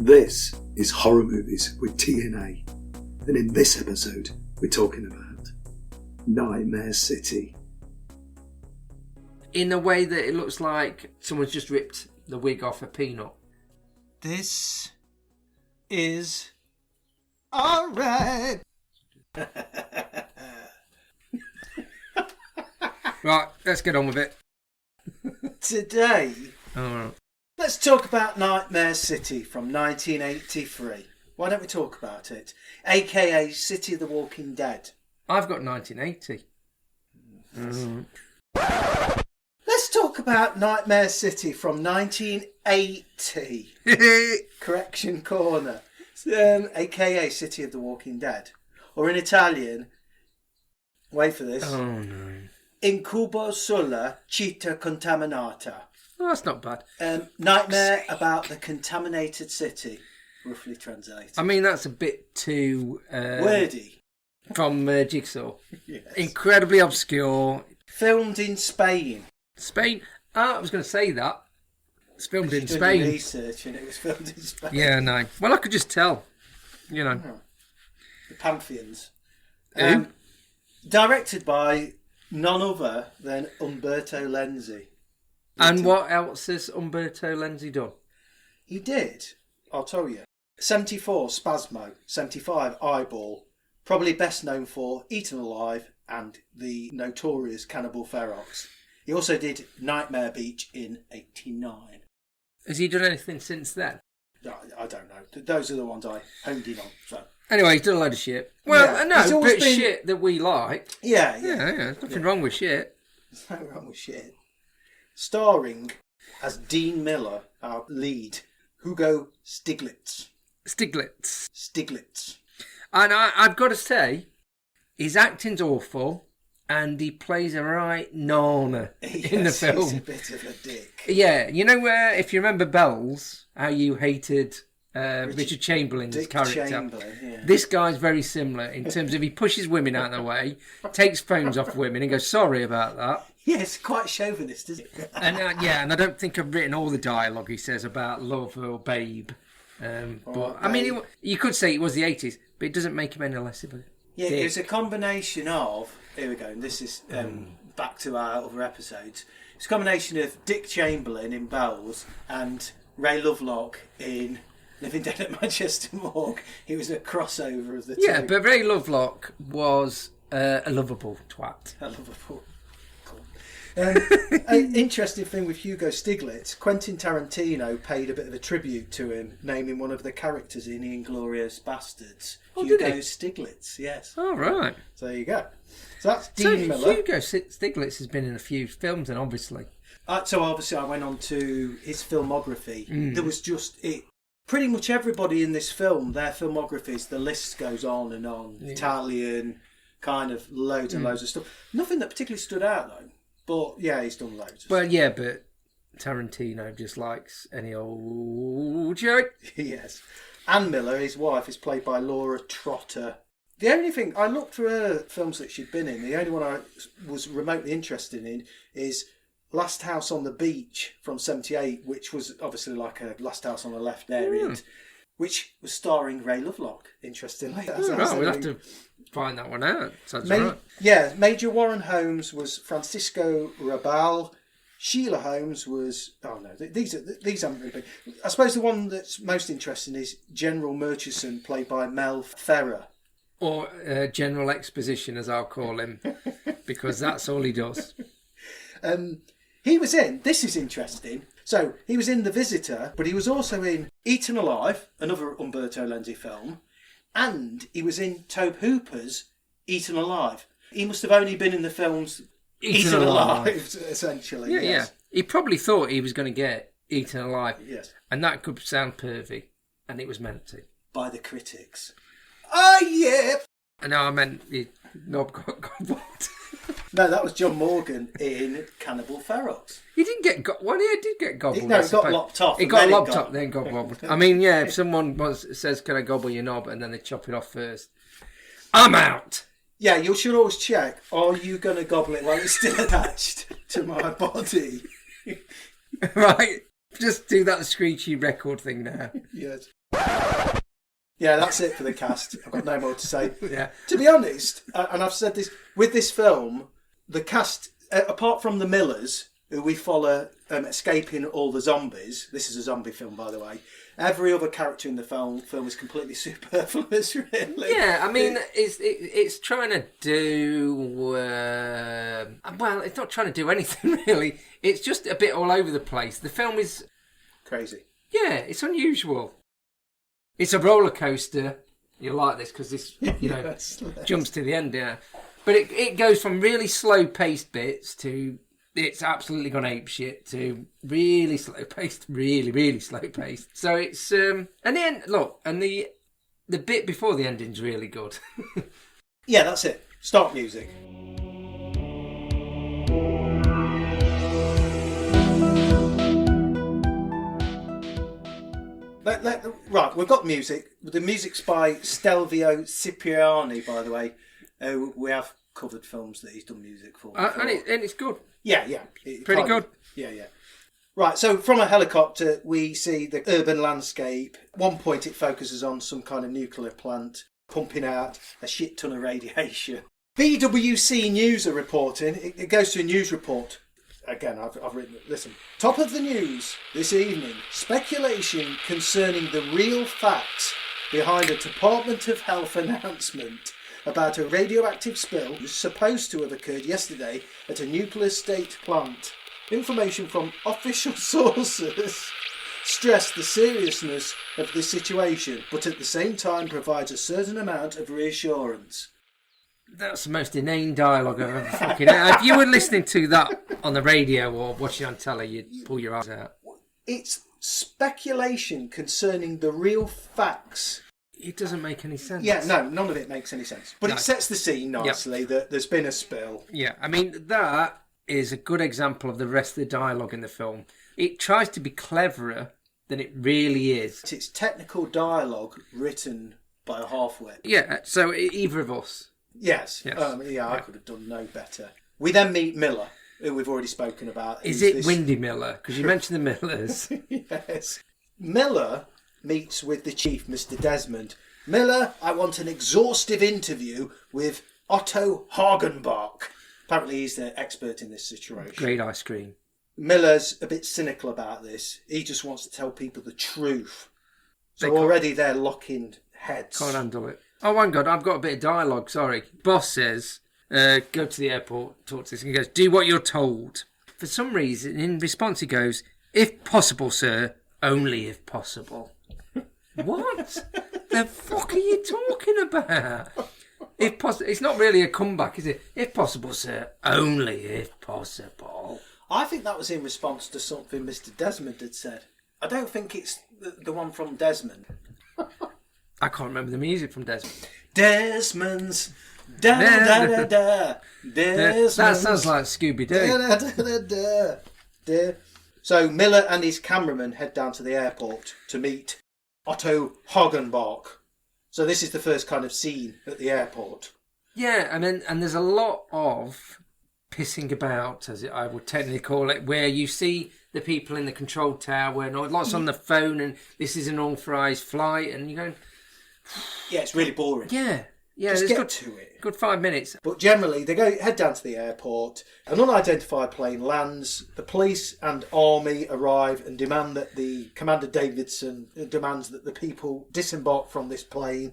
This is Horror Movies with TNA, and in this episode we're talking about Nightmare City. In a way that it looks like someone's just ripped the wig off a peanut. This is alright. Right, let's get on with it. Today, Alright. let's talk about Nightmare City from 1983. Why don't we talk about it? AKA City of the Walking Dead. I've got 1980. Let's talk about Nightmare City from 1980. Correction Corner. AKA City of the Walking Dead. Or in Italian, wait for this. Oh no. Incubo sulla città contaminata. Oh, that's not bad. Nightmare about the contaminated city, roughly translated. I mean, that's a bit too... wordy. From Jigsaw. Yes. Incredibly obscure. Filmed in Spain. Spain. I was going to say that. It's filmed in Did Spain. research and it was filmed in Spain. Yeah, no. Well, I could just tell. You know. Oh. The Pantheons. Who? Directed by none other than Umberto Lenzi. And what else has Umberto Lenzi done? He did, I'll tell you. 74, Spasmo. 75, Eyeball. Probably best known for Eaten Alive and the notorious Cannibal Ferox. He also did Nightmare Beach in 89. Has he done anything since then? I don't know. Those are the ones I honed in on. So. Anyway, he's done a load of shit. Well, Yeah, no, he's but always been- shit that we like. Yeah. Yeah, nothing wrong with shit. There's no wrong with shit. Starring as Dean Miller, our lead, Hugo Stiglitz. Stiglitz. And I've got to say, his acting's awful, and he plays a right nona in the film. He's a bit of a dick. Yeah, you know where, if you remember Bells, how you hated Richard Chamberlain's Dick character. Chamberlain, yeah. This guy's very similar in terms of he pushes women out of the way, takes phones off women and goes, sorry about that. Yes, quite chauvinist, isn't it? And and I don't think I've written all the dialogue he says about love or babe. But I mean, you could say it was the 80s, but it doesn't make him any less of a Yeah, dick. it's a combination of... Here we go, and this is back to our other episodes. It's a combination of Dick Chamberlain in Bells and Ray Lovelock in Living Dead at Manchester Morgue. He was a crossover of the two. Yeah, but Ray Lovelock was a lovable twat. A Liverpool. An interesting thing with Hugo Stiglitz, Quentin Tarantino paid a bit of a tribute to him, naming one of the characters in Inglourious Bastards. Oh, Hugo did he? Stiglitz, yes. All right. So there you go. So that's Dean Miller. Hugo Stiglitz has been in a few films, and obviously. So obviously I went on to his filmography. There was just it. Pretty much everybody in this film, their filmographies, the list goes on and on. Yeah. Italian, kind of loads and loads of stuff. Nothing that particularly stood out though. But yeah, he's done loads. Well, yeah, but Tarantino just likes any old joke. Yes. Ann Miller, his wife, is played by Laura Trotter. The only thing, I looked for her films that she'd been in, the only one I was remotely interested in is Last House on the Beach from 78, which was obviously like a Last House on the Left variant, which was starring Ray Lovelock, interestingly. We'll have to find that one out. Sounds right. Yeah, Major Warren Holmes was Francisco Rabal. Sheila Holmes was... Oh, no, these haven't really been... I suppose the one that's most interesting is General Murchison, played by Mel Ferrer. Or General Exposition, as I'll call him, because that's all he does. He was in... This is interesting. So, he was in The Visitor, but he was also in Eaten Alive, another Umberto Lenzi film, and he was in Tobe Hooper's Eaten Alive. He must have only been in the films Eaten Alive, essentially. Yeah, yes. yeah. He probably thought he was going to get Eaten Alive. Yes. And that could sound pervy. And it was meant to. By the critics. Oh, yeah! And now I meant the knob got gobbled. No, that was John Morgan in Cannibal Ferox. He didn't get well, he did get gobbled. No, it got lopped off. It got lopped up, then got gobbled. I mean, yeah, if someone says, can I gobble your knob? And then they chop it off first. I'm out! Yeah, you should always check, are you going to gobble it while it's still attached to my body? Right? Just do that screechy record thing now. Yes. Yeah, that's it for the cast. I've got no more to say. Yeah. To be honest, and I've said this, with this film, the cast, apart from the Millers, who we follow escaping all the zombies, this is a zombie film, by the way, every other character in the film is completely superfluous, really. Yeah, I mean, it's trying to do... well, it's not trying to do anything, really. It's just a bit all over the place. The film is... crazy. Yeah, it's unusual. It's a roller coaster. You'll like this because this, Yes. jumps to the end, yeah. But it goes from really slow-paced bits to it's absolutely gone apeshit to really slow-paced, really, really slow-paced. So it's and then look, and the bit before the ending's really good. Yeah, that's it. Start music. Right, we've got music. The music's by Stelvio Cipriani, by the way. We have covered films that he's done music for. And it's good. Yeah. Pretty good. Yeah. Right, so from a helicopter, we see the urban landscape. At one point, it focuses on some kind of nuclear plant pumping out a shit ton of radiation. BWC News are reporting. It goes to a news report. Again, I've written it. Listen. Top of the news this evening. Speculation concerning the real facts behind a Department of Health announcement about a radioactive spill supposed to have occurred yesterday at a nuclear state plant. Information from official sources stress the seriousness of the situation, but at the same time provides a certain amount of reassurance. That's the most inane dialogue I've ever fucking heard. If you were listening to that on the radio or watching on telly, you'd pull your eyes out. It's speculation concerning the real facts. It doesn't make any sense. Yeah, no, none of it makes any sense. But No. it sets the scene nicely that there's been a spill. Yeah, I mean, that is a good example of the rest of the dialogue in the film. It tries to be cleverer than it really is. It's technical dialogue written by a halfwit. Yeah, so either of us. Yes. I could have done no better. We then meet Miller, who we've already spoken about. Is it Windy Miller? Because you mentioned the Millers. Yes. Miller meets with the chief, Mr. Desmond. Miller, I want an exhaustive interview with Otto Hagenbach. Apparently he's the expert in this situation. Great ice cream. Miller's a bit cynical about this. He just wants to tell people the truth. So already they're locking heads. Can't handle it. Oh, my God, I've got a bit of dialogue, sorry. Boss says, go to the airport, talk to this, and he goes, do what you're told. For some reason, in response, he goes, if possible, sir, only if possible. What the fuck are you talking about? If possible, it's not really a comeback, is it? If possible, sir, only if possible. I think that was in response to something Mr. Desmond had said. I don't think it's the one from Desmond. I can't remember the music from Desmond. Desmond's da da da da. Desmond's. That sounds like Scooby-Doo. Da, da, da, da, da. So Miller and his cameraman head down to the airport to meet Otto Hagenbach. So this is the first kind of scene at the airport. Yeah, and there's a lot of pissing about, as I would technically call it, where you see the people in the control tower and lots on the phone, and this is an authorised flight, and you're going... Yeah, it's really boring. Yeah, just get to it. Good 5 minutes. But generally, they head down to the airport. An unidentified plane lands. The police and army arrive and demand that Commander Davidson demands that the people disembark from this plane.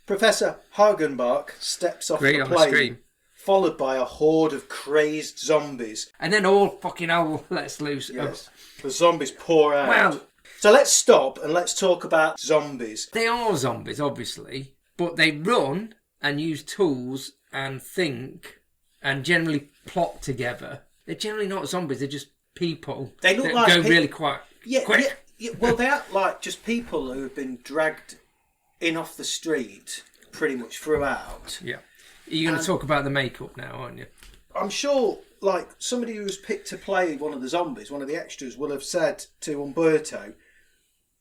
Professor Hagenbach steps off the plane, followed by a horde of crazed zombies. And then all fucking hell lets loose. Yes, the zombies pour out. Well, so let's stop and let's talk about zombies. They are zombies, obviously, but they run and use tools and think and generally plot together. They're generally not zombies, they're just people. They look that like go really quick. Yeah, well, they act like just people who have been dragged in off the street pretty much throughout. Yeah. You're going to talk about the makeup now, aren't you? I'm sure, like, somebody who was picked to play one of the zombies, one of the extras, will have said to Umberto,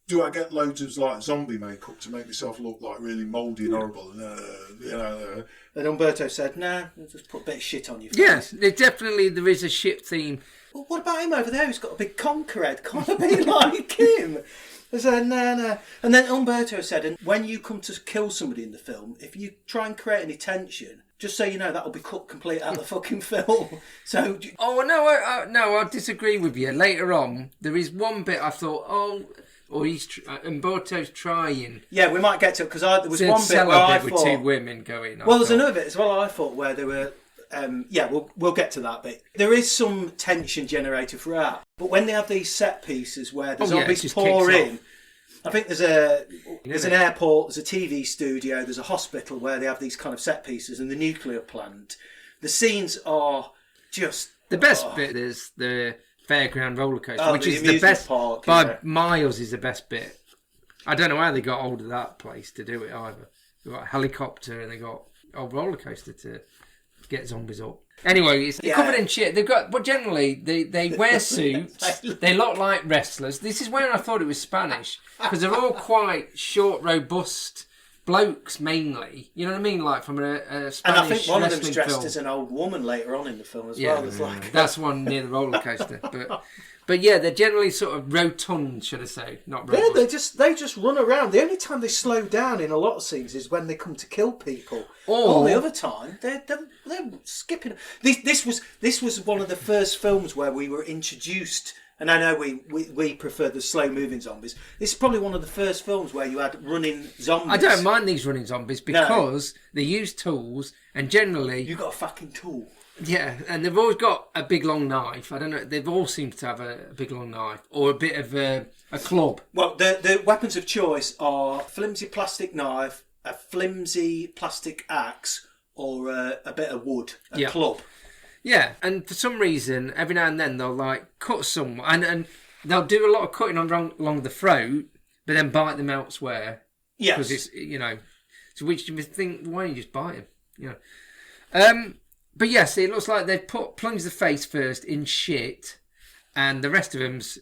do I get loads of like zombie makeup to make myself look like really mouldy and horrible? And Umberto said, nah, just put a bit of shit on your face. Yes, there is a ship theme. Well, what about him over there who's got a big conqueror head? Can't I be like him? They said, no. And then Umberto said, and when you come to kill somebody in the film, if you try and create any tension, just so you know, that'll be cut complete out of the fucking film. So... Oh, no, I disagree with you. Later on, there is one bit I thought, Umberto's trying. Yeah, we might get to it, because there was one bit where I thought... with two women going. Well, there's another bit as well, I thought, where there were... we'll get to that bit. There is some tension generated throughout, but when they have these set pieces where the zombies pour in, I think there's an airport, there's a TV studio, there's a hospital where they have these kind of set pieces, and the nuclear plant. The scenes are just the best bit is the fairground roller coaster, which is the best park, by miles. Is the best bit. I don't know how they got hold of that place to do it either. They got a helicopter and they got a roller coaster to get zombies up. Anyway, it's covered in shit. But generally they wear suits. They look like wrestlers. This is where I thought it was Spanish, because they're all quite short, robust blokes mainly. You know what I mean? Like from a Spanish wrestling film. And I think one of them's dressed as an old woman later on in the film as well. That's one near the roller coaster. But yeah, they're generally sort of rotund, should I say, not robust. Yeah, they just run around. The only time they slow down in a lot of scenes is when they come to kill people. All the other time, they're skipping. This was one of the first films where we were introduced. And I know we prefer the slow moving zombies. This is probably one of the first films where you had running zombies. I don't mind these running zombies because they use tools, and generally you got a fucking tool. Yeah, and they've always got a big long knife. I don't know. They've all seemed to have a big long knife or a bit of a club. Well, the weapons of choice are a flimsy plastic knife, a flimsy plastic axe, or a bit of wood, a club. Yeah, and for some reason, every now and then they'll like cut someone, and they'll do a lot of cutting along the throat, but then bite them elsewhere. Yes, because it's so which you think, why don't you just bite them? But yes, it looks like they've plunged the face first in shit, and the rest of them's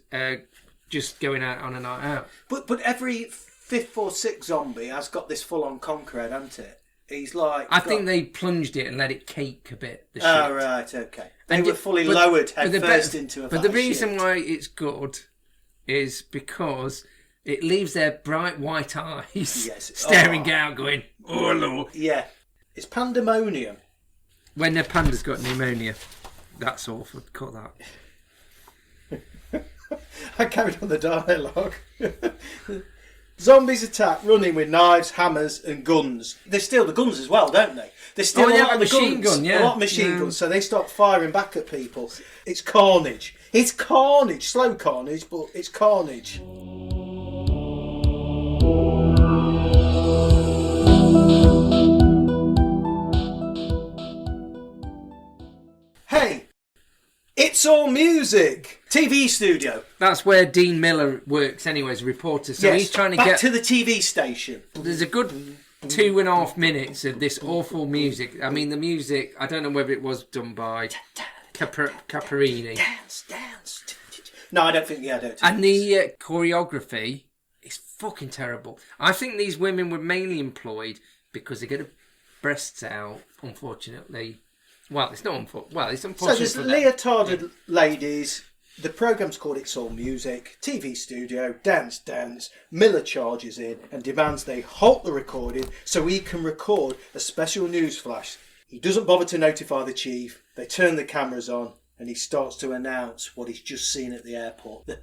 just going out on a night out. But every fifth or sixth zombie has got this full on concrete, hasn't it? He's like... I think they plunged it and let it cake a bit, the shit. Oh, right, okay. They were fully lowered head first into a But the reason why it's good is because it leaves their bright white eyes staring out going, oh, Lord. Yeah. It's pandemonium. When their panda's got pneumonia. That's awful. Cut that. I carried on the dialogue. Zombies attack, running with knives, hammers, and guns. They steal the guns as well, don't they? They steal a lot of machine guns. A lot of machine guns, so they start firing back at people. It's carnage. It's carnage. Slow carnage, but it's carnage. Hey! It's All Music! TV studio. That's where Dean Miller works anyway as a reporter. So he's trying to get to the TV station. There's a good 2.5 minutes of this awful music. I mean, the music, I don't know whether it was done by Caparini. Dance. No, I don't think, I don't. And the choreography is fucking terrible. I think these women were mainly employed because they get their breasts out, unfortunately. Well, it's not unfortunate. Well, it's unfortunate. So there's leotarded ladies. The programme's called It's All Music. TV studio, dance. Miller charges in and demands they halt the recording so he can record a special news flash. He doesn't bother to notify the chief. They turn the cameras on and he starts to announce what he's just seen at the airport. The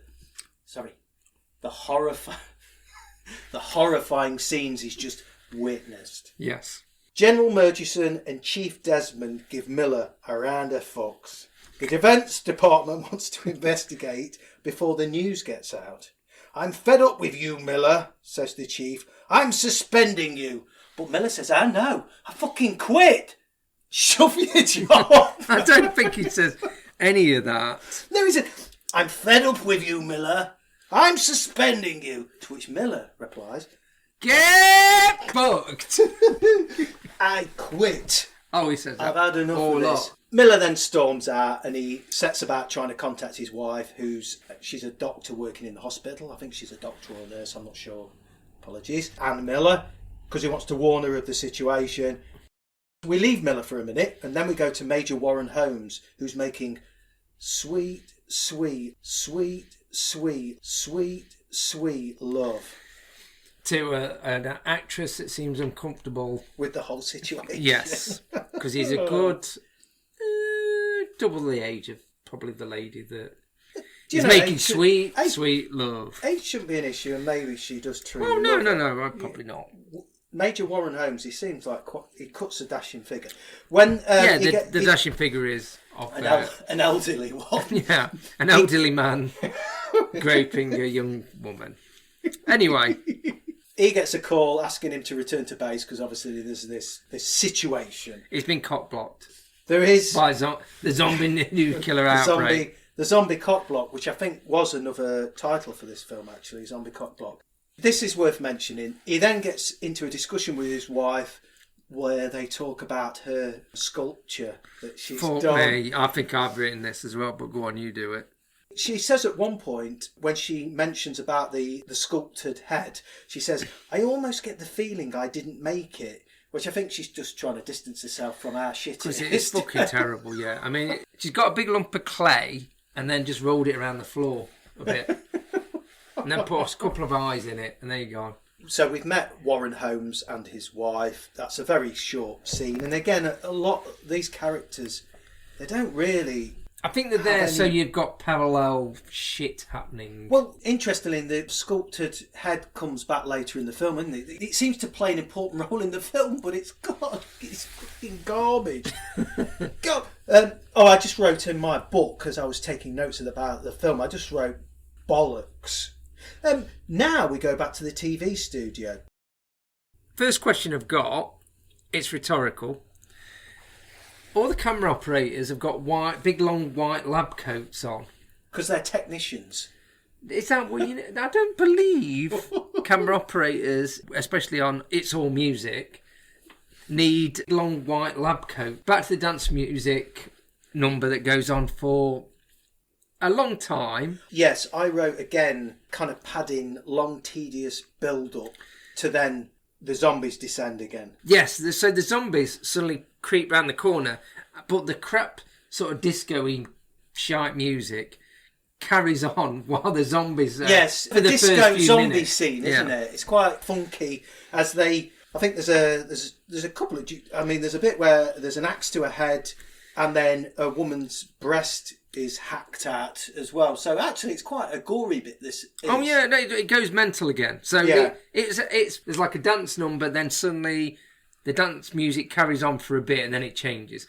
horrifying scenes he's just witnessed. Yes. General Murchison and Chief Desmond give Miller a round of fucks. The Defence Department wants to investigate before the news gets out. I'm fed up with you, Miller, says the Chief. I'm suspending you. But Miller says, I know. I fucking quit. Shove your job. I don't think he says any of that. No, he said, I'm fed up with you, Miller. I'm suspending you. To which Miller replies, get fucked. I quit. Oh, he says that. I've had enough of this. Miller then storms out and he sets about trying to contact his wife, she's a doctor working in the hospital. I think she's a doctor or a nurse, I'm not sure. Apologies. And Miller, because he wants to warn her of the situation. We leave Miller for a minute and then we go to Major Warren Holmes, who's making sweet sweet love To an actress that seems uncomfortable. with the whole situation. Yes, because he's a good double the age of probably the lady that Do you he's know, making age- sweet love. Age shouldn't be an issue, and maybe she does truly. Oh no, love it. probably not. Major Warren Holmes, he seems like he cuts a dashing figure. When The dashing figure is of an elderly one. yeah, an elderly man groping a young woman. Anyway, He gets a call asking him to return to base because obviously there's this situation. he's been cock blocked There is by the zombie nuclear outbreak. the zombie cock block, which I think was another title for this film actually, Zombie Cock Block. This is worth mentioning. He then gets into a discussion with his wife where they talk about her sculpture that she's Fuck done. me, I think I've written this as well, but go on, you do it. She says at one point, when she mentions about the sculpted head, she says, I almost get the feeling I didn't make it, which I think she's just trying to distance herself from how shit it Because is. it is fucking terrible, yeah. I mean, she's got a big lump of clay and then just rolled it around the floor a bit. And then put a couple of eyes in it, and there you go. So we've met Warren Holmes and his wife. That's a very short scene. And again, a lot of these characters, they don't really... I think they're there so you've got parallel shit happening. Well, interestingly, the sculpted head comes back later in the film, isn't it? It seems to play an important role in the film, but it's fucking garbage. God. I just wrote in my book, because I was taking notes about the film, I just wrote bollocks. Now we go back to the TV studio. First question I've got, it's rhetorical. All the camera operators have got big long white lab coats on. Because they're technicians. Is that what you know? I don't believe camera operators, especially on It's All Music, need long white lab coats. Back to the dance music number that goes on for a long time. Yes, I wrote again, kind of padding long, tedious build-up to then the zombies descend again. Yes, so the zombies suddenly creep round the corner, but the crap sort of disco-y shite music carries on while the zombies yes, for a the disco first few zombie minutes. scene, isn't it? It's quite funky as they... I think there's a couple of... I mean, there's a bit where there's an axe to a head and then a woman's breast is hacked at as well. So actually, it's quite a gory bit. This is. Oh yeah, no, it goes mental again. So Yeah. it's there's like a dance number, then suddenly the dance music carries on for a bit, and then it changes,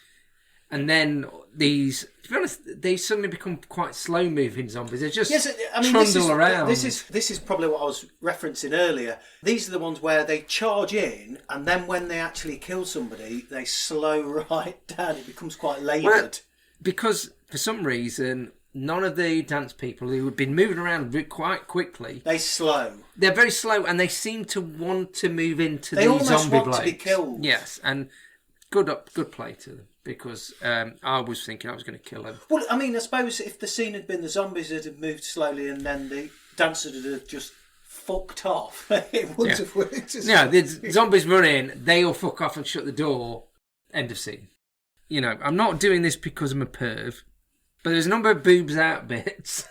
and then these, to be honest, they suddenly become quite slow moving zombies. They're just trundle around. This is probably what I was referencing earlier. These are the ones where they charge in, and then when they actually kill somebody, they slow right down. It becomes quite laboured. Well, because for some reason, none of the dance people who have been moving around quite quickly, They slow. they're very slow, and they seem to want to move into They the almost zombie want to be blokes. killed. Yes, and good play to them, because I was thinking I was going to kill him. Well, I mean, I suppose if the scene had been the zombies that had moved slowly and then the dancers had have just fucked off, it would have worked. Yeah, the zombies run in, they all fuck off and shut the door. End of scene. You know, I'm not doing this because I'm a perv, but there's a number of boobs out bits,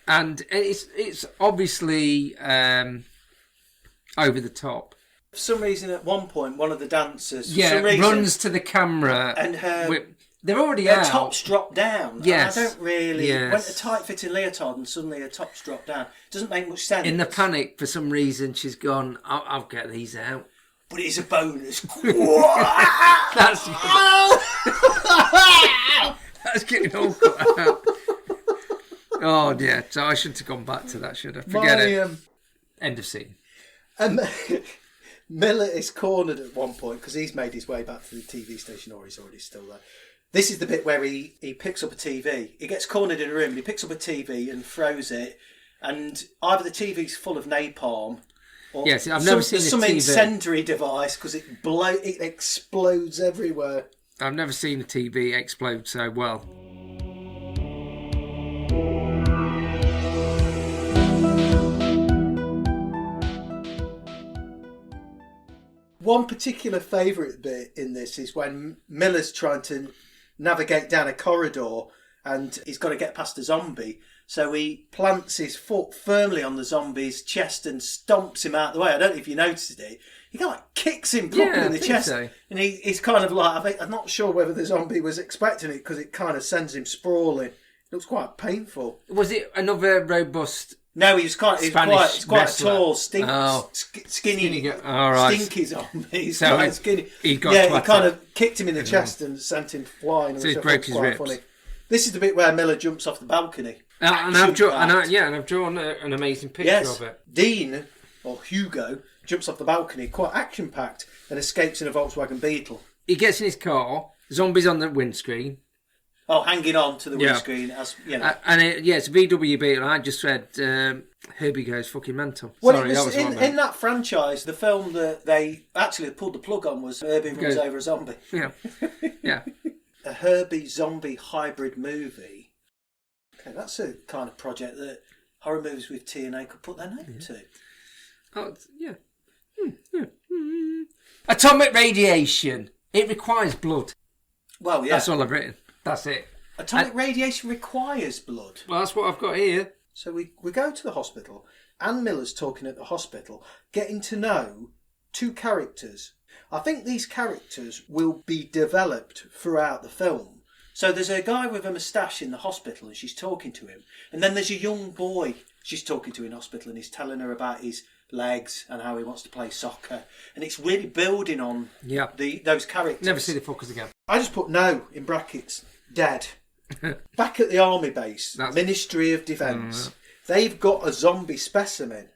and it's obviously over the top. For some reason, at one point, one of the dancers runs to the camera, and they're already her out. tops drop down. Yes. And I don't really... Yes. Went a tight-fitting leotard and suddenly her tops drop down. Doesn't make much sense. In the panic, for some reason, she's gone, I'll get these out. But it is a bonus. That's that's getting all cut out. Oh dear, so I shouldn't have gone back to that, should I? Forget it. End of scene. Miller is cornered at one point because he's made his way back to the TV station, or he's already still there. This is the bit where he picks up a TV. He gets cornered in a room, he picks up a TV and throws it, and either the TV's full of napalm, or yes, I've never seen some a TV. incendiary device because it explodes everywhere. I've never seen a TV explode so well. One particular favourite bit in this is when Miller's trying to navigate down a corridor and he's got to get past a zombie. So he plants his foot firmly on the zombie's chest and stomps him out of the way. I don't know if you noticed it. He kind of kicks him properly in the chest. So. And he's kind of like, I'm not sure whether the zombie was expecting it because it kind of sends him sprawling. It looks quite painful. Was it another robust... No, he was quite a tall, skinny all right. stinky zombie. He's so quite skinny. He kind of kicked him in the chest and sent him flying. So he broke his ribs. Funny. This is the bit where Miller jumps off the balcony. And I've drawn an amazing picture of it. Dean, or Hugo, jumps off the balcony, quite action-packed, and escapes in a Volkswagen Beetle. He gets in his car, zombies on the windscreen. Oh, hanging on to the windscreen, as you know. It's a VW Beetle. I just read Herbie Goes Fucking Mental. Well, Sorry, it was in that franchise, the film that they actually pulled the plug on was Herbie Runs Over a Zombie. Yeah, yeah. A Herbie zombie hybrid movie. Okay, that's a kind of project that horror movies with TNA could put their name to. Oh, yeah. Atomic radiation. It requires blood. Well, yeah. That's all I've written. That's it. Atomic radiation requires blood. Well, that's what I've got here. So we go to the hospital. Ann Miller's talking at the hospital, getting to know two characters. I think these characters will be developed throughout the film. So there's a guy with a moustache in the hospital and she's talking to him. And then there's a young boy she's talking to in hospital and he's telling her about his legs and how he wants to play soccer. And it's really building on those characters. Never see the fuckers again. I just put no in brackets. Dead. Back at the army base, Ministry of Defence, they've got a zombie specimen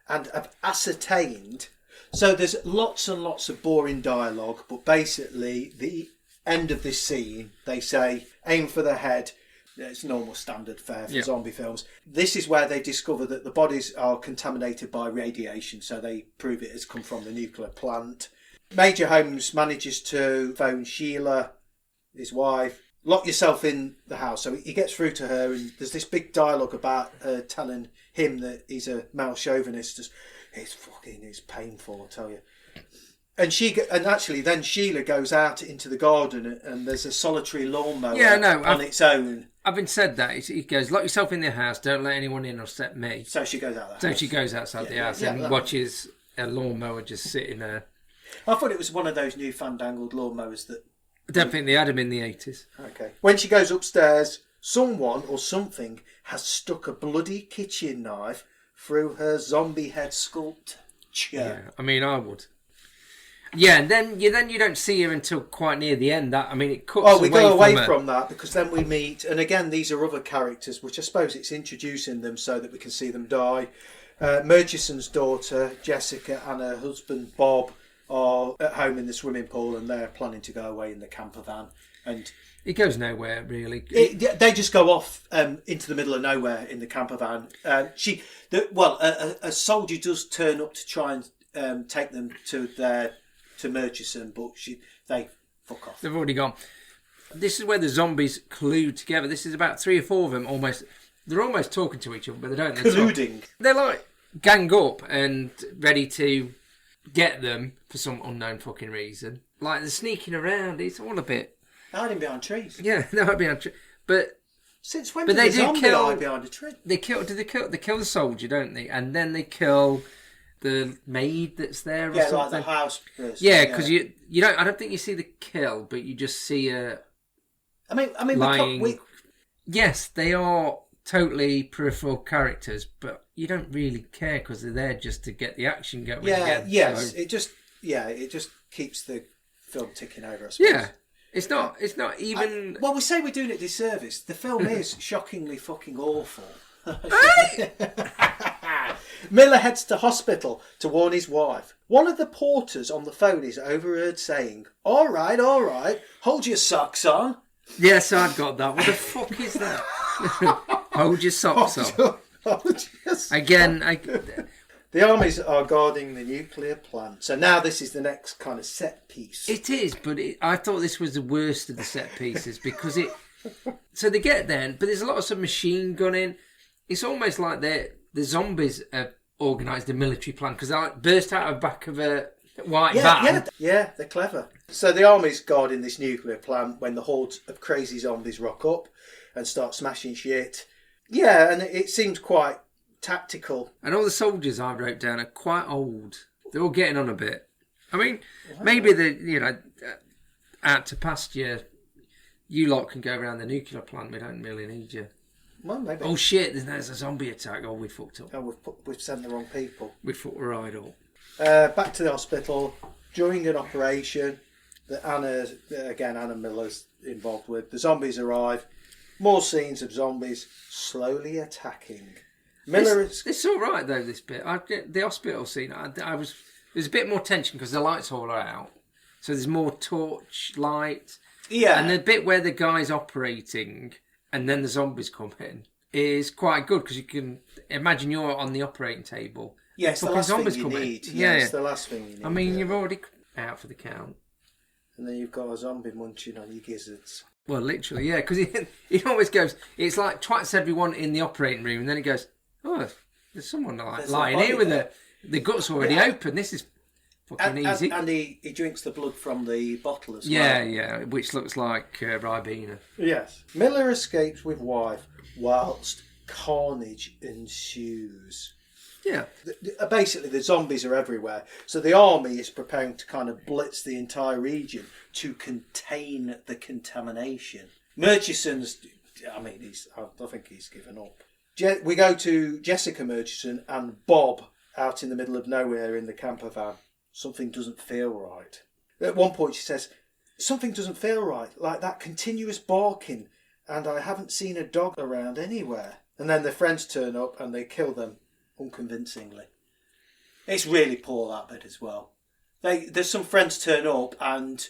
and have ascertained. So there's lots and lots of boring dialogue, but basically the end of this scene, they say, aim for the head. It's normal standard fare for zombie films. This is where they discover that the bodies are contaminated by radiation, so they prove it has come from the nuclear plant. Major Holmes manages to phone Sheila, his wife. Lock yourself in the house. So he gets through to her, and there's this big dialogue about her telling him that he's a male chauvinist. It's painful, I tell you. And actually, then Sheila goes out into the garden, and there's a solitary lawnmower on its own. Having said that, he goes, lock yourself in the house, don't let anyone in except me. So she goes out the house. So she goes outside the house and watches a lawnmower just sitting there. I thought it was one of those new fandangled lawnmowers that... I don't think they had them in the 80s. Okay. When she goes upstairs, someone or something has stuck a bloody kitchen knife through her zombie head sculpture. Yeah, I mean, I would. Yeah, and then you don't see her until quite near the end. It cuts away. We go away from that because then we meet, and again, these are other characters, which I suppose it's introducing them so that we can see them die. Murchison's daughter, Jessica, and her husband, Bob, are at home in the swimming pool and they're planning to go away in the camper van. And it goes nowhere, really. They just go off into the middle of nowhere in the camper van. A soldier does turn up to try and take them to Murchison, but they fuck off. They've already gone. This is where the zombies collude together. This is about 3 or 4 of them almost. They're almost talking to each other, but they don't. Colluding. They're like gang up and ready to get them for some unknown fucking reason. Like they're sneaking around. It's all a bit. Hiding behind trees. Yeah, they're hiding behind trees. But since when did the zombie hide behind a tree? They kill the soldier, don't they? And then they kill the maid that's there. Or something. Like the house person. Yeah, because you don't. I don't think you see the kill, but you just see a. I mean, lying. Yes, they are totally peripheral characters, but you don't really care because they're there just to get the action going. Yeah, yes, so. It just keeps the film ticking over, I suppose. Yeah, it's not even. We say we're doing it disservice. The film is shockingly fucking awful. Miller heads to hospital to warn his wife. One of the porters on the phone is overheard saying, all right, hold your socks on. Yes, I've got that. What the fuck is that? Hold your socks on. Again, the armies are guarding the nuclear plant. So now this is the next kind of set piece. It is, but I thought this was the worst of the set pieces because it... So they get there, but there's a lot of machine gunning. It's almost like the zombies have organised a military plan because they burst out of the back of a white van. Yeah, they're clever. So the army's guarding this nuclear plant when the hordes of crazy zombies rock up and start smashing shit. Yeah, and it seems quite tactical. And all the soldiers I wrote down are quite old. They're all getting on a bit. I mean, maybe out to pasture, you lot can go around the nuclear plant. We don't really need you. Well, maybe. Oh shit, there's a zombie attack. Oh, we fucked up. Oh, we've sent the wrong people. We fucked right up. Back to the hospital. During an operation that Anna Miller's involved with, the zombies arrive. More scenes of zombies slowly attacking. It's all right though. This bit, the hospital scene. There's a bit more tension because the lights all are out, so there's more torch light. Yeah, and the bit where the guy's operating and then the zombies come in is quite good because you can imagine you're on the operating table. Yeah, it's the last thing you need. Yeah, it's the last thing you need. I mean, you're already out for the count. And then you've got a zombie munching on your gizzards. Well, literally, yeah, because he always goes, it's like twats everyone in the operating room, and then he goes, oh, there's someone lying here with the guts already open. This is fucking easy. And he drinks the blood from the bottle as well. Yeah, which looks like Ribena. Yes. Miller escapes with wife whilst carnage ensues. Yeah. Basically, the zombies are everywhere. So the army is preparing to kind of blitz the entire region to contain the contamination. Murchison's, I think he's given up. We go to Jessica Murchison and Bob out in the middle of nowhere in the camper van. Something doesn't feel right. At one point she says, something doesn't feel right, like that continuous barking, and I haven't seen a dog around anywhere. And then the friends turn up and they kill them unconvincingly. It's really poor, that bit as well. There's some friends turn up and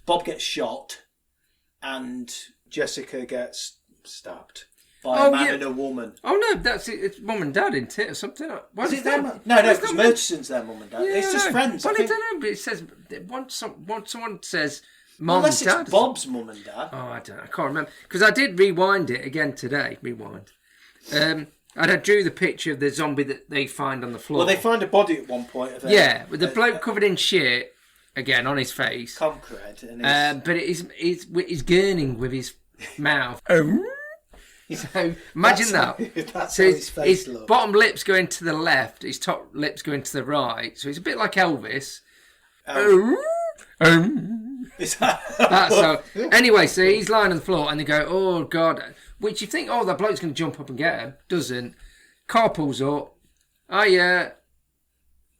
Bob gets shot and Jessica gets stabbed by a man and a woman. Oh no, that's it. It's mum and dad, isn't it, or something? Is it their mum? No, because Murchison's their mum and dad. It's just friends. Well, I don't know, but it says once someone says mum unless and dad. It's Bob's mum and dad. Oh, I can't remember because I did rewind it again today. And I drew the picture of the zombie that they find on the floor. Well, they find a body at one point. With the bloke covered in shit again on his face. Concrete. And but he's gurning with his mouth. So imagine That's so how his face looks. Bottom lip's going to the left, his top lip's going to the right. So he's a bit like Elvis. That's how. Anyway, so he's lying on the floor, and they go, "Oh God!" Which you think, "Oh, that bloke's going to jump up and get him." Doesn't. Car pulls up. Oh yeah.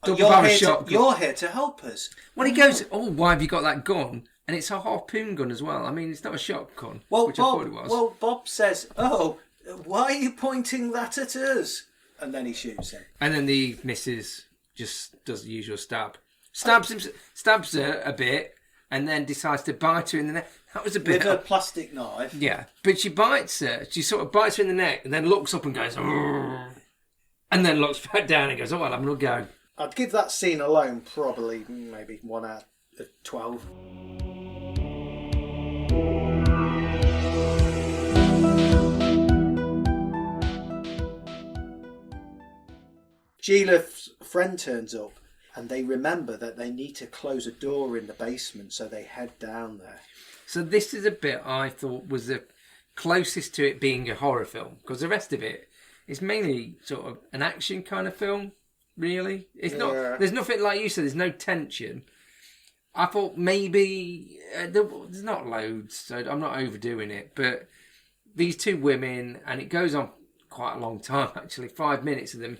You're here to help us. Well, he goes, "Oh, why have you got that gun?" And it's a harpoon gun as well. I mean, it's not a shotgun, which I thought it was. Well, Bob says, "Oh, why are you pointing that at us?" And then he shoots him. And then the missus just does the usual stabs her a bit, and then decides to bite her in the neck. That was a bit with a plastic knife. Yeah, but she bites her. She sort of bites her in the neck, and then looks up and goes, "Arr!" And then looks back down and goes, "Oh well, I'm gonna go." I'd give that scene alone probably maybe 1 out of 12. Sheila's friend turns up and they remember that they need to close a door in the basement, so they head down there. So this is a bit I thought was the closest to it being a horror film, because the rest of it is mainly sort of an action kind of film, really. It's not. There's nothing, like you said, there's no tension. I thought maybe there's not loads, so I'm not overdoing it, but these two women, and it goes on quite a long time actually, 5 minutes of them,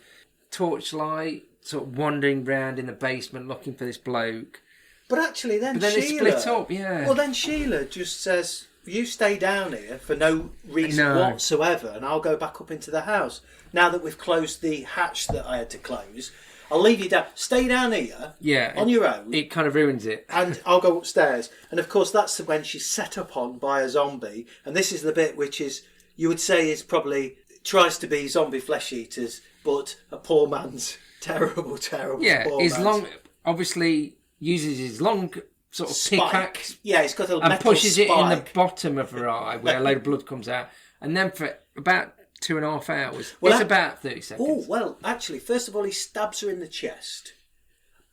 torchlight, sort of wandering round in the basement looking for this bloke. But actually then Sheila... they split up, yeah. Well, then Sheila just says, you stay down here for no reason whatsoever, and I'll go back up into the house. Now that we've closed the hatch that I had to close, I'll leave you down. Stay down here on your own. It kind of ruins it. And I'll go upstairs. And of course, that's when she's set up on by a zombie. And this is the bit which is, you would say, is probably, tries to be zombie flesh eaters, but a poor man's terrible poor his man's. long, obviously uses his long sort of pickaxe. Yeah, he's got a and metal pushes spike. it in the bottom of her eye where a load of blood comes out. And then for about 2.5 hours, it's about 30 seconds. Oh, well, actually, first of all, he stabs her in the chest.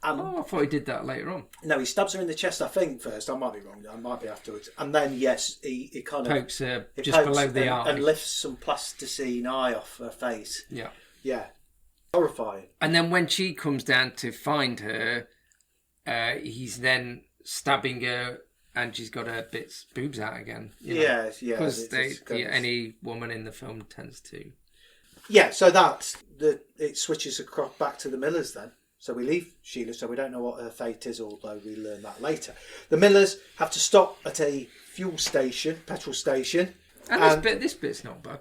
And Oh, I thought he did that later on. no, he stabs her in the chest, I think, first. I might be wrong. I might be afterwards. And then, yes, he kind of... Pokes her he just pokes below the eye. and lifts some plasticine eye off her face. Yeah. Yeah. Horrifying. And then when she comes down to find her, he's then stabbing her, and she's got her boobs out again. Yes, yeah. Because any woman in the film tends to. Yeah, so it switches across back to the Millers then. So we leave Sheila, so we don't know what her fate is, although we learn that later. The Millers have to stop at a petrol station. And this bit's not bad.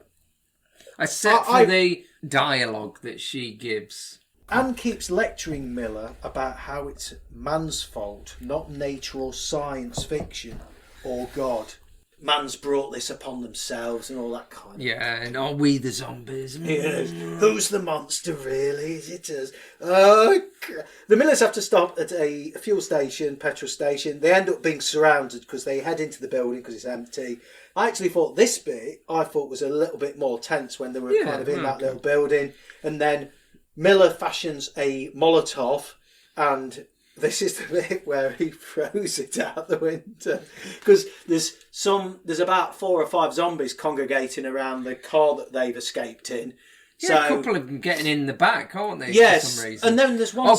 Except for the dialogue that she gives. Anne keeps lecturing Miller about how it's man's fault, not nature or science fiction or God. Man's brought this upon themselves and all that kind of thing. Yeah, and are we the zombies? Yes. Who's the monster really? Is it us? The Millers have to stop at a petrol station. They end up being surrounded because they head into the building because it's empty. I actually thought this bit, was a little bit more tense when they were kind of in that little building. And then Miller fashions a Molotov, and this is the bit where he throws it out the window. Because there's about 4 or 5 zombies congregating around the car that they've escaped in. Yeah, a couple of them getting in the back, aren't they? Yes, for some reason. and then there's one.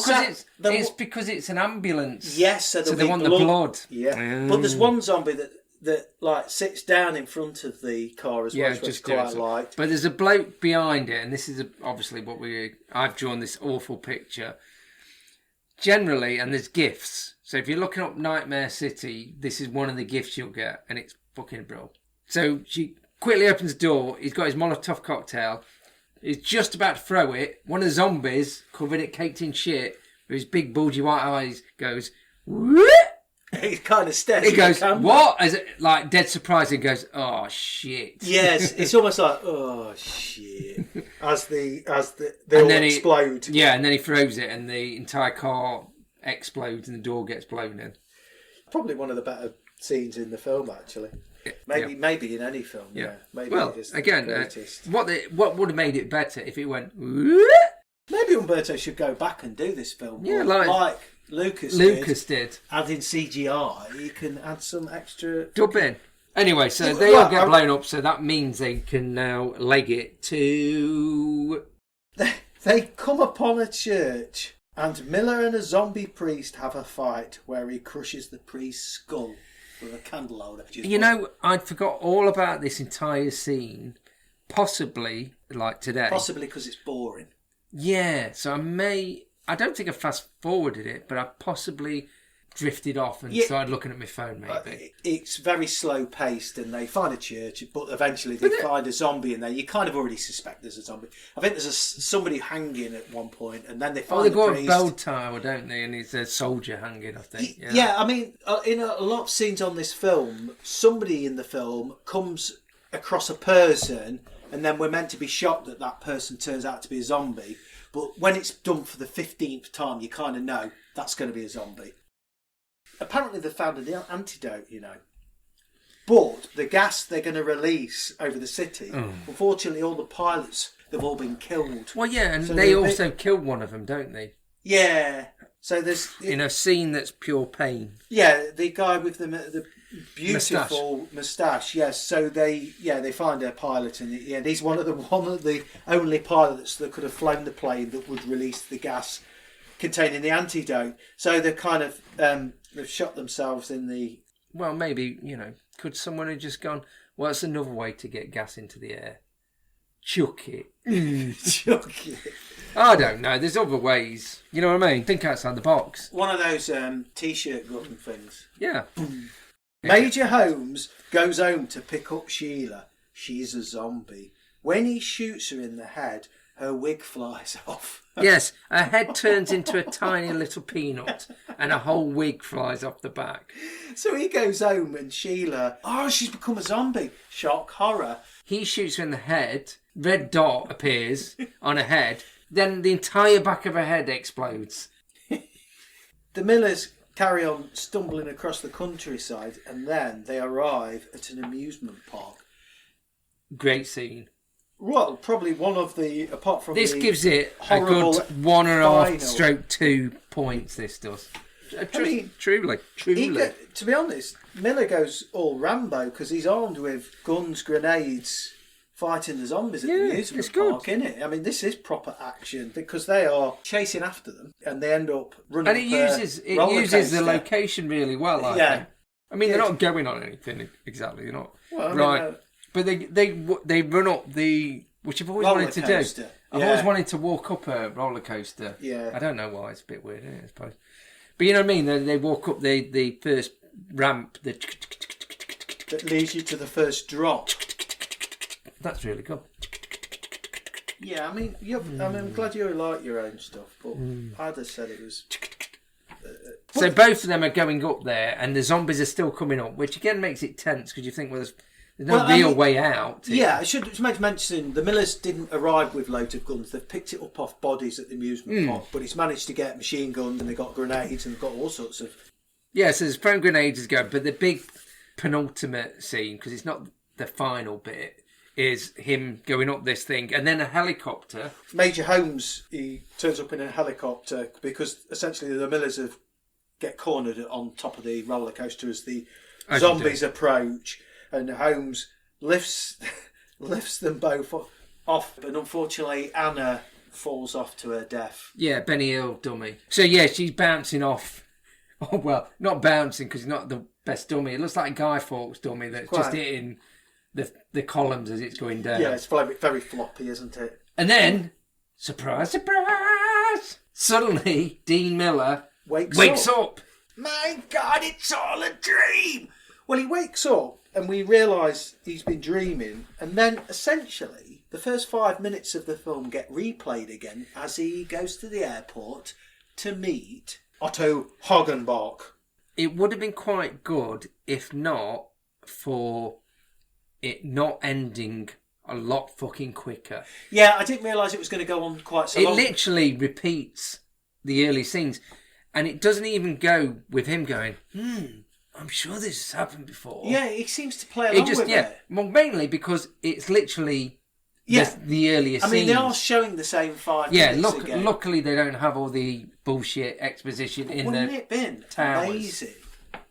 It's because it's an ambulance. Yes, so they want the blood. Yeah, but there's one zombie that like sits down in front of the car as well, which is quite liked. But there's a bloke behind it, and this is obviously what I've drawn this awful picture. Generally, and there's gifts. So if you're looking up Nightmare City, this is one of the gifts you'll get, and it's fucking brilliant. So she quickly opens the door. He's got his Molotov cocktail. He's just about to throw it. One of the zombies, covered it, caked in shit, with his big bulgy white eyes, goes, "What?" He kind of stares. He goes, "What?" As it, like dead surprised, and goes, "Oh shit!" Yes, it's almost like, "Oh shit!" as they all explode. And then he throws it, and the entire car explodes, and the door gets blown in. Probably one of the better scenes in the film, actually. Maybe in any film. Yeah. Maybe again, what would have made it better if it went. What? Maybe Umberto should go back and do this film. Yeah, like Lucas did. Adding CGI, you can add some extra dub in. Anyway, so they all get blown up, so that means they can now leg it to... They come upon a church, and Miller and a zombie priest have a fight where he crushes the priest's skull with a candle holder. I'd forgot all about this entire scene, possibly, like today. Possibly because it's boring. Yeah, so I don't think I fast forwarded it, but I possibly drifted off and started looking at my phone, maybe. It's very slow paced, and they find a church, but eventually they find a zombie in there. You kind of already suspect there's a zombie. I think there's somebody hanging at one point, and then they find they the go priest. a bell tower, don't they? And it's a soldier hanging, I think. Yeah, I mean, in a lot of scenes on this film, somebody in the film comes across a person, and then we're meant to be shocked that that person turns out to be a zombie. But when it's done for the 15th time, you kind of know that's going to be a zombie. Apparently they found an antidote, But the gas they're going to release over the city, unfortunately all the pilots, they've all been killed. Well, yeah, and so they also killed one of them, don't they? Yeah. So there's... In a scene that's pure pain. Yeah, the guy with the beautiful moustache. Yes, so they find a pilot, and he's one of the only pilots that could have flown the plane that would release the gas containing the antidote. So they're kind of they've shot themselves in the. Well, maybe could someone have just gone? Well, that's another way to get gas into the air. Chuck it. Chuck it. I don't know. There's other ways. You know what I mean? Think outside the box. One of those T-shirt gun things. Yeah. Major Holmes goes home to pick up Sheila. She's a zombie. When he shoots her in the head, her wig flies off. Yes, her head turns into a tiny little peanut and a whole wig flies off the back. So he goes home and Sheila, she's become a zombie. Shock, horror. He shoots her in the head. Red dot appears on her head. Then the entire back of her head explodes. The Millers carry on stumbling across the countryside, and then they arrive at an amusement park. Great scene. Well, probably one of the, apart from This the gives it a horrible good 1.5 final. stroke 2 points, this does. mean, Truly. To be honest, Miller goes all Rambo because he's armed with guns, grenades, fighting the zombies at the it's amusement good. park, isn't it? I mean, this is proper action because they are chasing after them and they end up running. And it uses the location really well, I think. I mean, they're not going on anything exactly. They're not but they run up the, which I've always wanted to do. I've always wanted to walk up a roller coaster. Yeah. I don't know why. It's a bit weird, isn't it, I suppose. But you know what I mean? They walk up the first ramp. That leads you to the first drop. That's really good. Yeah, I mean, I'm glad you like your own stuff, but I'd have said it was. So both of them are going up there, and the zombies are still coming up, which again makes it tense because you think, well, there's no real way out. Yeah, I should make mention the Millers didn't arrive with loads of guns. They've picked it up off bodies at the amusement park, but he's managed to get machine guns and they've got grenades and they've got all sorts of. Yeah, so there's throwing grenades as go, but the big penultimate scene, because it's not the final bit, is him going up this thing, and then a helicopter. Major Holmes, he turns up in a helicopter because essentially the Millers get cornered on top of the roller coaster as the zombies approach, and Holmes lifts them both off, but unfortunately Anna falls off to her death. Yeah, Benny Hill dummy. So yeah, she's bouncing off. Oh well, not bouncing because he's not the best dummy. It looks like a Guy Fawkes dummy that's just hitting the columns as it's going down. Yeah, it's very, very floppy, isn't it? And then, surprise, surprise! Suddenly, Dean Miller wakes up. My God, it's all a dream! Well, he wakes up and we realise he's been dreaming, and then essentially the first 5 minutes of the film get replayed again as he goes to the airport to meet Otto Hagenbach. It would have been quite good if not for it not ending a lot fucking quicker. Yeah, I didn't realise it was going to go on quite so long. It literally repeats the early scenes, and it doesn't even go with him going, I'm sure this has happened before. Yeah, he seems to play along with it. Well, mainly because it's literally the earlier scenes. I mean, they are showing the same 5 minutes again. Luckily they don't have all the bullshit exposition in Wouldn't the it been towers. Amazing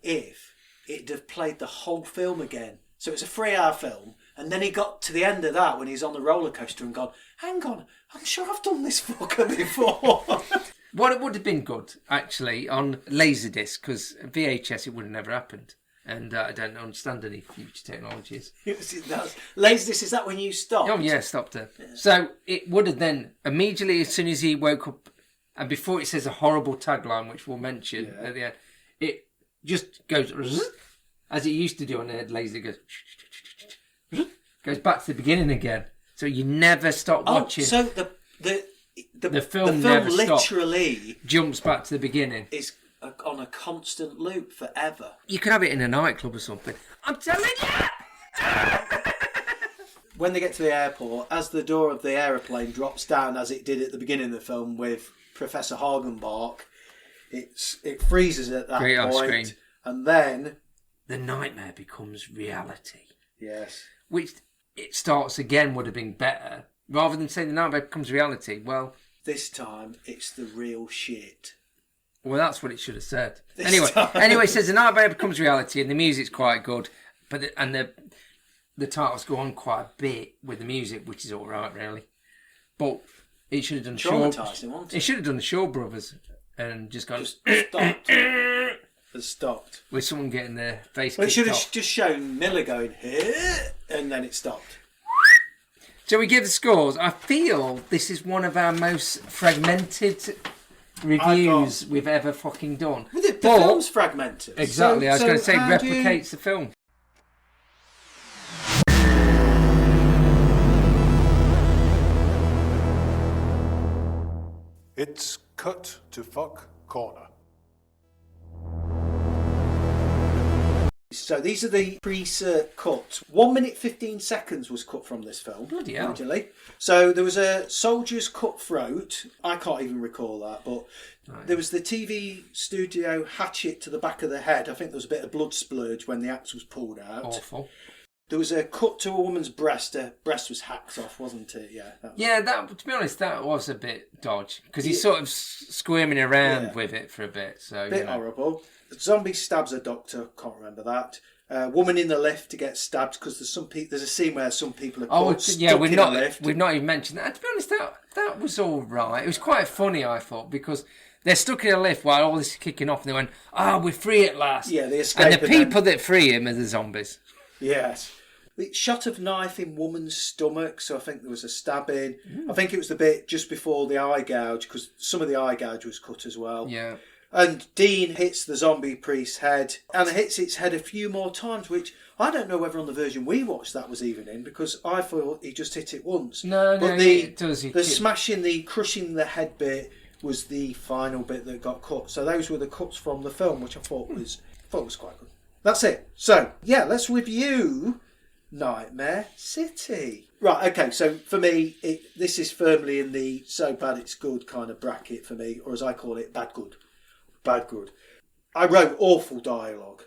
if it'd have played the whole film again? So it's a 3-hour film, and then he got to the end of that when he's on the roller coaster and gone, hang on, I'm sure I've done this fucker before. What it would have been good, actually, on Laserdisc, because VHS it would have never happened. And I don't understand any future technologies. Laserdisc, is that when you stopped? Oh, yeah, stopped it. Yeah. So it would have then, immediately as soon as he woke up, and before it says a horrible tagline, which we'll mention at the end, it just goes, as it used to do on the laser, goes back to the beginning again. So you never stop watching. So the film never literally stops. Jumps back to the beginning. Is on a constant loop forever. You could have it in a nightclub or something. I'm telling you! When they get to the airport, as the door of the aeroplane drops down, as it did at the beginning of the film with Professor Hagenbach, it freezes at that Great point. off-screen. And then the nightmare becomes reality. Yes. Which it starts again would have been better. Rather than saying the nightmare becomes reality, well, this time it's the real shit. Well, that's what it should have said. Anyway, it says the nightmare becomes reality, and the music's quite good, but the titles go on quite a bit with the music, which is all right, really. But it should have done traumatising, wasn't it? It should have done the Shaw Brothers and just gone stopped. Has stopped with someone getting their face. Well, it should have just shown Miller going here, and then it stopped. So we give the scores. I feel this is one of our most fragmented reviews we've ever fucking done. Well, the film's fragmented. Exactly. I was going to say replicates the film. It's cut to fuck corner. So these are the pre-cert cuts. 1 minute 15 seconds was cut from this film. Bloody hell. Originally. So there was a soldier's cut throat. I can't even recall that, but there was the TV studio hatchet to the back of the head. I think there was a bit of blood splurge when the axe was pulled out. Awful. There was a cut to a woman's breast. Her breast was hacked off, wasn't it? Yeah. That to be honest, that was a bit dodgy because he's sort of squirming around with it for a bit. So bit horrible. The zombie stabs a doctor. Can't remember that. Woman in the lift to get stabbed because there's a scene where some people are caught stuck in a lift. We've not even mentioned that. To be honest, that was all right. It was quite funny, I thought, because they're stuck in a lift while all this is kicking off, and they went, we're free at last. Yeah, they escape. And the people that free him are the zombies. Yes. Shot of knife in woman's stomach, so I think there was a stabbing. I think it was the bit just before the eye gouge, because some of the eye gouge was cut as well. Yeah. And Dean hits the zombie priest's head, and hits its head a few more times, which I don't know whether on the version we watched that was even in, because I thought he just hit it once. No, it does. The smashing, the crushing the head bit was the final bit that got cut. So those were the cuts from the film, which I thought was quite good. That's it. So, yeah, let's review Nightmare City. Right, okay, so for me, this is firmly in the so bad it's good kind of bracket for me, or as I call it, bad good. Bad good. I wrote awful dialogue.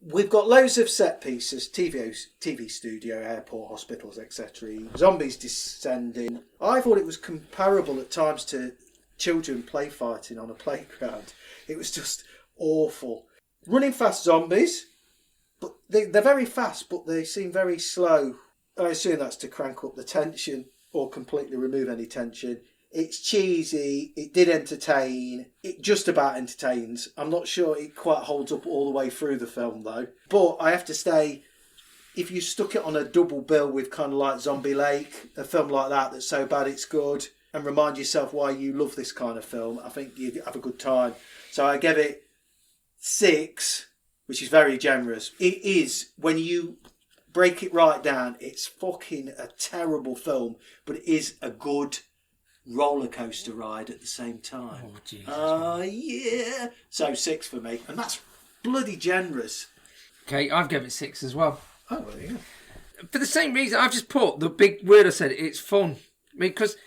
We've got loads of set pieces, TV studio, airport, hospitals, etc. Zombies descending. I thought it was comparable at times to children play fighting on a playground. It was just awful. Running fast zombies, but they're very fast, but they seem very slow. I assume that's to crank up the tension or completely remove any tension. It's cheesy. It did entertain. It just about entertains. I'm not sure it quite holds up all the way through the film, though. But I have to say, if you stuck it on a double bill with kind of like Zombie Lake, a film like that that's so bad it's good, and remind yourself why you love this kind of film, I think you'd have a good time. So I give it 6, which is very generous. It is, when you break it right down, it's fucking a terrible film, but it is a good roller coaster ride at the same time. Oh, Jesus. Yeah. So 6 for me, and that's bloody generous. Okay, I've given it 6 as well. Oh, well, yeah. For the same reason, I've just put the big word I said, it's fun. Because,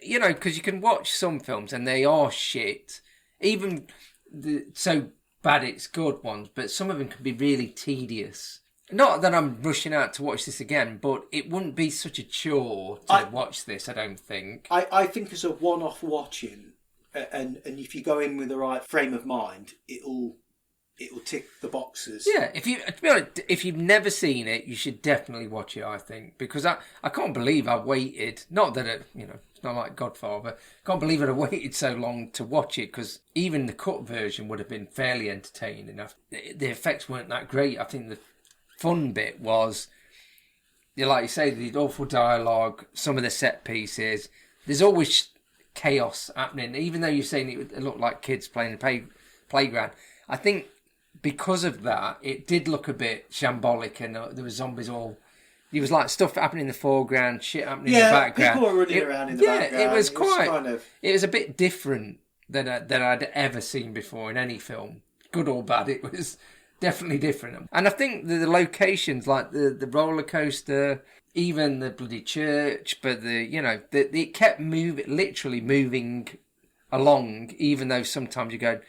you can watch some films and they are shit. Even the so bad it's good ones, but some of them can be really tedious. Not that I'm rushing out to watch this again, but it wouldn't be such a chore to watch this, I don't think. I think as a one-off watching, and if you go in with the right frame of mind, it'll tick the boxes. Yeah, to be honest, if you've never seen it, you should definitely watch it, I think. Because I can't believe I waited, not that it's not like Godfather, I can't believe I waited so long to watch it, because even the cut version would have been fairly entertaining enough. The effects weren't that great. I think the fun bit was, like you say, the awful dialogue, some of the set pieces. There's always chaos happening, even though you're saying it looked like kids playing the playground. I think because of that, it did look a bit shambolic, and there were zombies all. There was like stuff happening in the foreground, shit happening in the background. People were running around in the background. Yeah, it was quite. It was a bit different than I'd ever seen before in any film, good or bad. It was definitely different. And I think the locations, like the roller coaster, even the bloody church, but it kept literally moving along, even though sometimes you go,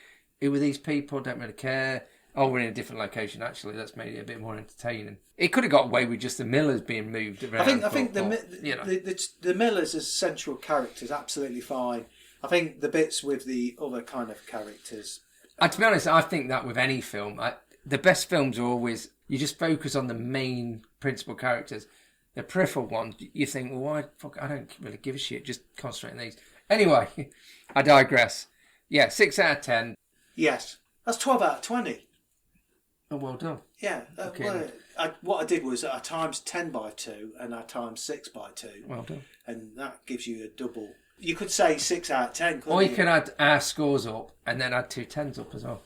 who are these people? Don't really care. Oh, we're in a different location, actually. That's made it a bit more entertaining. It could have got away with just the Millers being moved around. I think the Millers as central characters, absolutely fine. I think the bits with the other kind of characters. To be honest, I think that with any film, the best films are always, you just focus on the main principal characters. The peripheral ones, you think, well, I don't really give a shit, just concentrate on these. Anyway, I digress. Yeah, 6 out of 10. Yes, that's 12 out of 20. Oh, well done. Yeah. Okay. What I did was I times 10 by 2 and I times 6 by 2. Well done. And that gives you a double. You could say 6 out of 10. Or you can add our scores up and then add 2 10s up as well.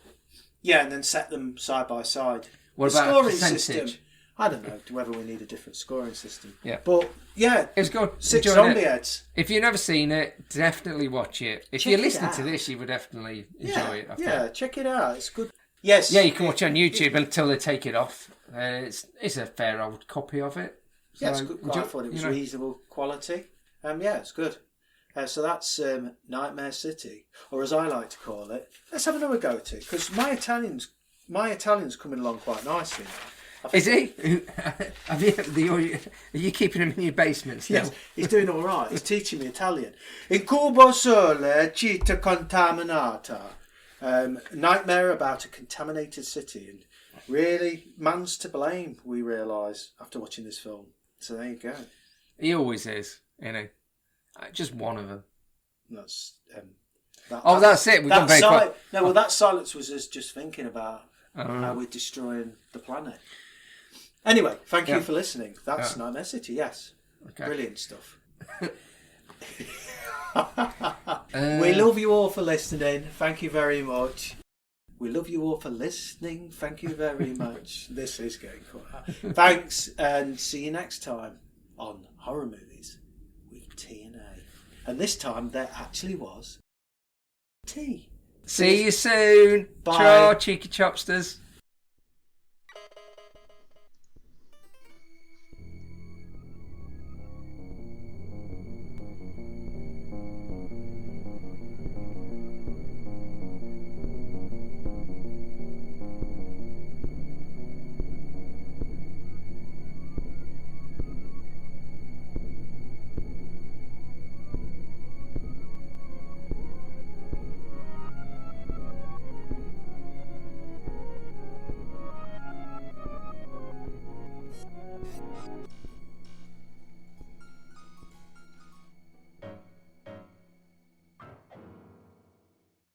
Yeah, and then set them side by side. What the about scoring percentage? system? I don't know whether we need a different scoring system. Yeah. But yeah, it's good. 6 Enjoyed zombie it. heads. If you've never seen it, definitely watch it. If Check you're it listening to out. this, you would definitely enjoy it. I think. Yeah, check it out. It's good. Yes. Yeah, you can watch it on YouTube until they take it off. It's a fair old copy of it. So, yeah, it's good. I thought it was reasonable quality. Yeah, it's good. So that's Nightmare City, or as I like to call it. Let's have another go at it, because my Italian's coming along quite nicely now. Is he? Are you keeping him in your basement still? Yes, he's doing all right. He's teaching me Italian. In cubo sole città contaminata. Nightmare about a contaminated city. And really, man's to blame, we realise, after watching this film. So there you go. He always is, you know. Just one of them. That's that's it. We've gone very quick. No, well, that silence was us just thinking about how we're destroying the planet. Anyway, thank you for listening. That's Nightmare City, yes. Okay. Brilliant stuff. We love you all for listening. Thank you very much. We love you all for listening. Thank you very much. This is getting quite. Thanks, and see you next time on Horror Movies with TNA. And this time there actually was tea. See you soon. Bye. Ciao, cheeky chopsters.